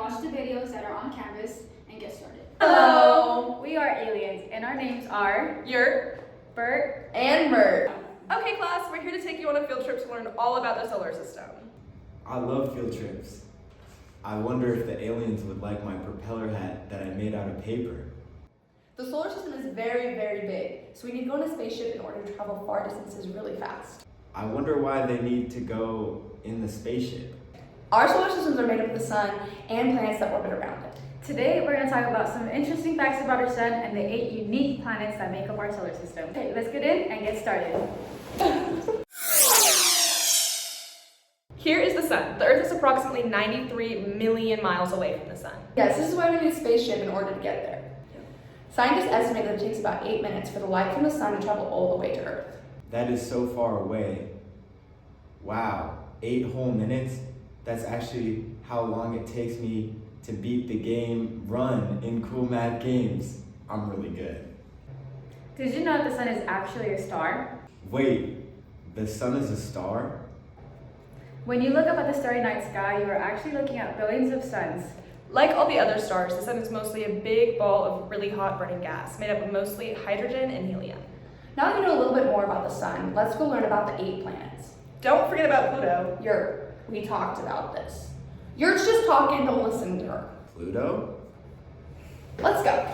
watch the videos that are on Canvas and get started. Hello! We are aliens, and our names are Yurt, Bert and Mert. Okay, class, we're here to take you on a field trip to learn all about the solar system. I love field trips. I wonder if the aliens would like my propeller hat that I made out of paper. The solar system is very, very big, so we need to go in a spaceship in order to travel far distances really fast. I wonder why they need to go in the spaceship. Our solar systems are made up of the sun and planets that orbit around it. Today, we're going to talk about some interesting facts about our sun and the 8 unique planets that make up our solar system. Okay, let's get in and get started. Here is the sun. The Earth is approximately 93 million miles away from the sun. Yes, this is why we need a spaceship in order to get there. Scientists estimate that it takes about 8 minutes for the light from the sun to travel all the way to Earth. That is so far away. Wow, 8 whole minutes? That's actually how long it takes me to beat the game Run in Cool Math Games. I'm really good. Did you know that the sun is actually a star? Wait, the sun is a star? When you look up at the starry night sky, you are actually looking at billions of suns. Like all the other stars, the sun is mostly a big ball of really hot burning gas, made up of mostly hydrogen and helium. Now that you know a little bit more about the sun, let's go learn about the 8 planets. Don't forget about Pluto. Yurt, we talked about this. Yurt's just talking, don't listen to her. Pluto? Let's go.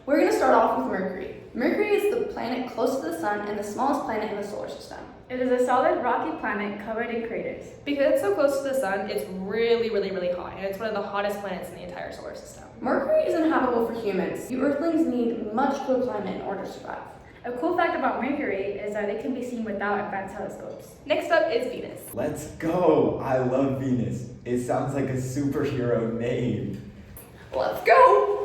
We're going to start off with Mercury. Mercury is the planet close to the sun and the smallest planet in the solar system. It is a solid rocky planet covered in craters. Because it's so close to the sun, it's really hot, and it's one of the hottest planets in the entire solar system. Mercury is inhabitable for humans. You Earthlings need much cool climate in order to survive. A cool fact about Mercury is that it can be seen without advanced telescopes. Next up is Venus. Let's go! I love Venus. It sounds like a superhero name. Let's go!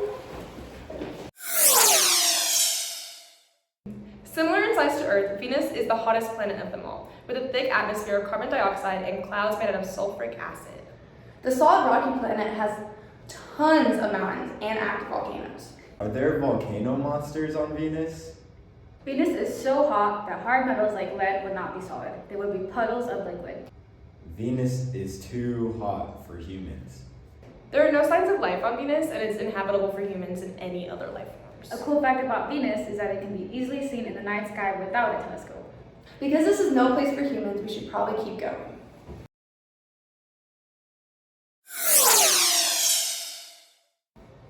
Similar in size to Earth, Venus is the hottest planet of them all, with a thick atmosphere of carbon dioxide and clouds made out of sulfuric acid. The solid rocky planet has tons of mountains and active volcanoes. Are there volcano monsters on Venus? Venus is so hot that hard metals like lead would not be solid. They would be puddles of liquid. Venus is too hot for humans. There are no signs of life on Venus, and it's inhabitable for humans and any other life forms. A cool fact about Venus is that it can be easily seen in the night sky without a telescope. Because this is no place for humans, we should probably keep going.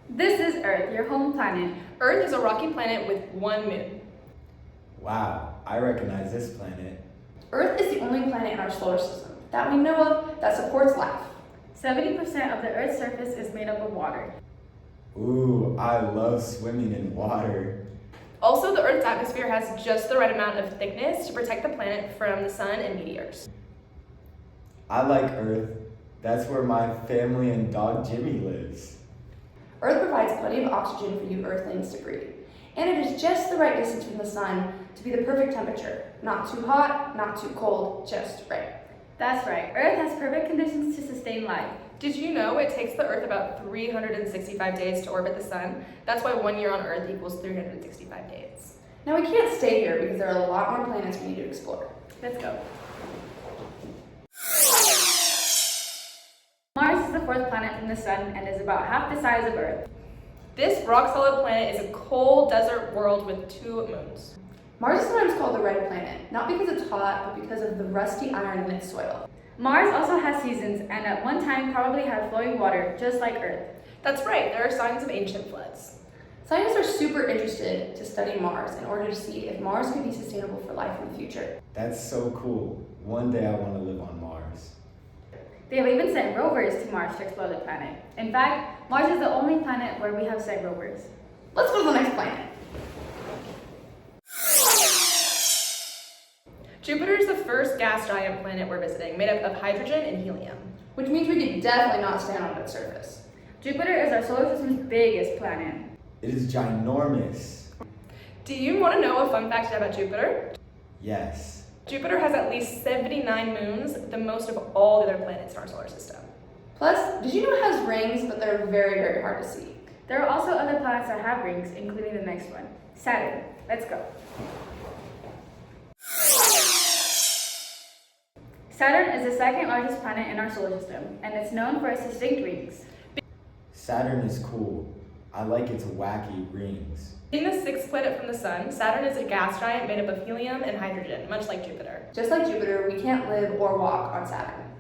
This is Earth, your home planet. Earth is a rocky planet with 1 moon. Wow, I recognize this planet. Earth is the only planet in our solar system that we know of that supports life. 70% of the Earth's surface is made up of water. Ooh, I love swimming in water. Also, the Earth's atmosphere has just the right amount of thickness to protect the planet from the sun and meteors. I like Earth. That's where my family and dog Jimmy lives. Earth provides plenty of oxygen for you Earthlings to breathe, and it is just the right distance from the sun to be the perfect temperature. Not too hot, not too cold, just right. That's right, Earth has perfect conditions to sustain life. Did you know it takes the Earth about 365 days to orbit the sun? That's why 1 year on Earth equals 365 days. Now we can't stay here because there are a lot more planets we need to explore. Let's go. Mars is the 4th planet from the sun and is about half the size of Earth. This rock-solid planet is a cold desert world with 2 moons. Mars is sometimes called the red planet, not because it's hot, but because of the rusty iron in its soil. Mars also has seasons and at one time probably had flowing water, just like Earth. That's right, there are signs of ancient floods. Scientists are super interested to study Mars in order to see if Mars could be sustainable for life in the future. That's so cool. One day I want to live on Mars. They have even sent rovers to Mars to explore the planet. In fact, Mars is the only planet where we have sent rovers. Let's go to the next planet. Jupiter is the first gas giant planet we're visiting, made up of hydrogen and helium. Which means we could definitely not stand on its surface. Jupiter is our solar system's biggest planet. It is ginormous. Do you want to know a fun fact about Jupiter? Yes. Jupiter has at least 79 moons, the most of all the other planets in our solar system. Plus, did you know it has rings, but they're very hard to see? There are also other planets that have rings, including the next one, Saturn. Let's go. Saturn is the second largest planet in our solar system, and it's known for its distinct rings. Saturn is cool. I like its wacky rings. Being the sixth planet from the sun, Saturn is a gas giant made up of helium and hydrogen, much like Jupiter. Just like Jupiter, we can't live or walk on Saturn.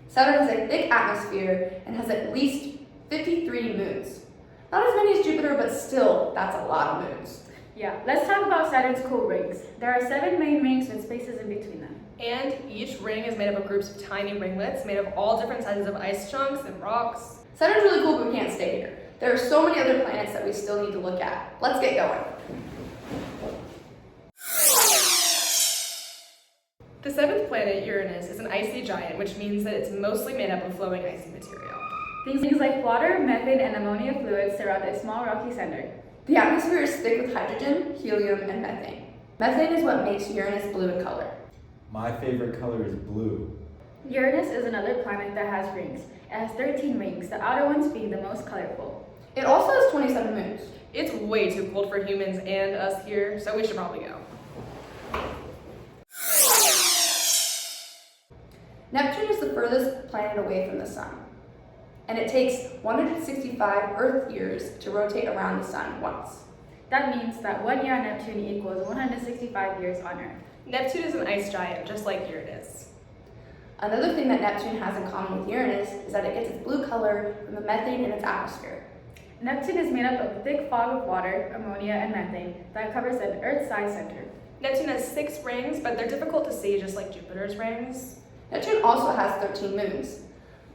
Saturn has a thick atmosphere and has at least 53 moons. Not as many as Jupiter, but still, that's a lot of moons. Yeah, let's talk about Saturn's cool rings. There are 7 main rings with spaces in between them. And each ring is made up of groups of tiny ringlets made of all different sizes of ice chunks and rocks. Saturn's really cool, but we can't stay here. There are so many other planets that we still need to look at. Let's get going. The seventh planet, Uranus, is an icy giant, which means that it's mostly made up of flowing icy material. Things like water, methane, and ammonia fluids surround a small rocky center. The atmosphere is thick with hydrogen, helium, and methane. Methane is what makes Uranus blue in color. My favorite color is blue. Uranus is another planet that has rings. It has 13 rings, the outer ones being the most colorful. It also has 27 moons. It's way too cold for humans and us here, so we should probably go. Neptune is the furthest planet away from the sun, and it takes 165 Earth years to rotate around the sun once. That means that 1 year on Neptune equals 165 years on Earth. Neptune is an ice giant, just like Uranus. Another thing that Neptune has in common with Uranus is that it gets its blue color from the methane in its atmosphere. Neptune is made up of a thick fog of water, ammonia, and methane that covers an Earth-sized center. Neptune has 6 rings, but they're difficult to see, just like Jupiter's rings. Neptune also has 13 moons,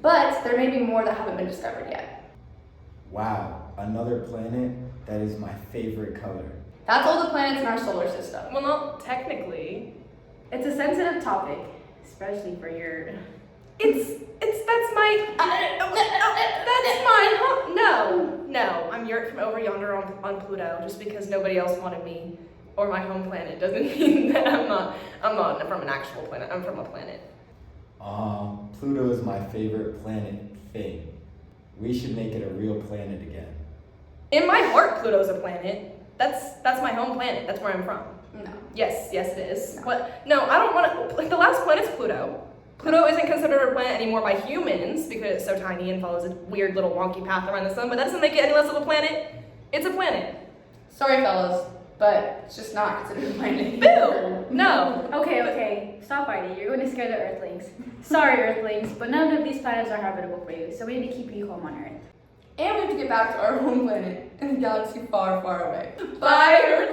but there may be more that haven't been discovered yet. Wow, another planet that is my favorite color. That's all the planets in our solar system. Well, not technically. It's a sensitive topic, especially for your... That's mine, huh? No, I'm Yurt from over yonder on Pluto, just because nobody else wanted me, or my home planet, doesn't mean that I'm not from an actual planet, I'm from a planet. Pluto is my favorite planet thing. We should make it a real planet again. In my heart, Pluto's a planet. That's my home planet, that's where I'm from. No. Yes, it is. No. What? No, I don't want to, like, the last planet's Pluto. Pluto isn't considered a planet anymore by humans because it's so tiny and follows a weird little wonky path around the sun, but that doesn't make it any less of a planet. It's a planet. Sorry, fellas, but it's just not considered a planet. Boo! No. Okay, stop fighting. You're going to scare the Earthlings. Sorry, Earthlings, but none of these planets are habitable for you, so we need to keep you home on Earth. And we have to get back to our home planet in a galaxy far, far away. Bye,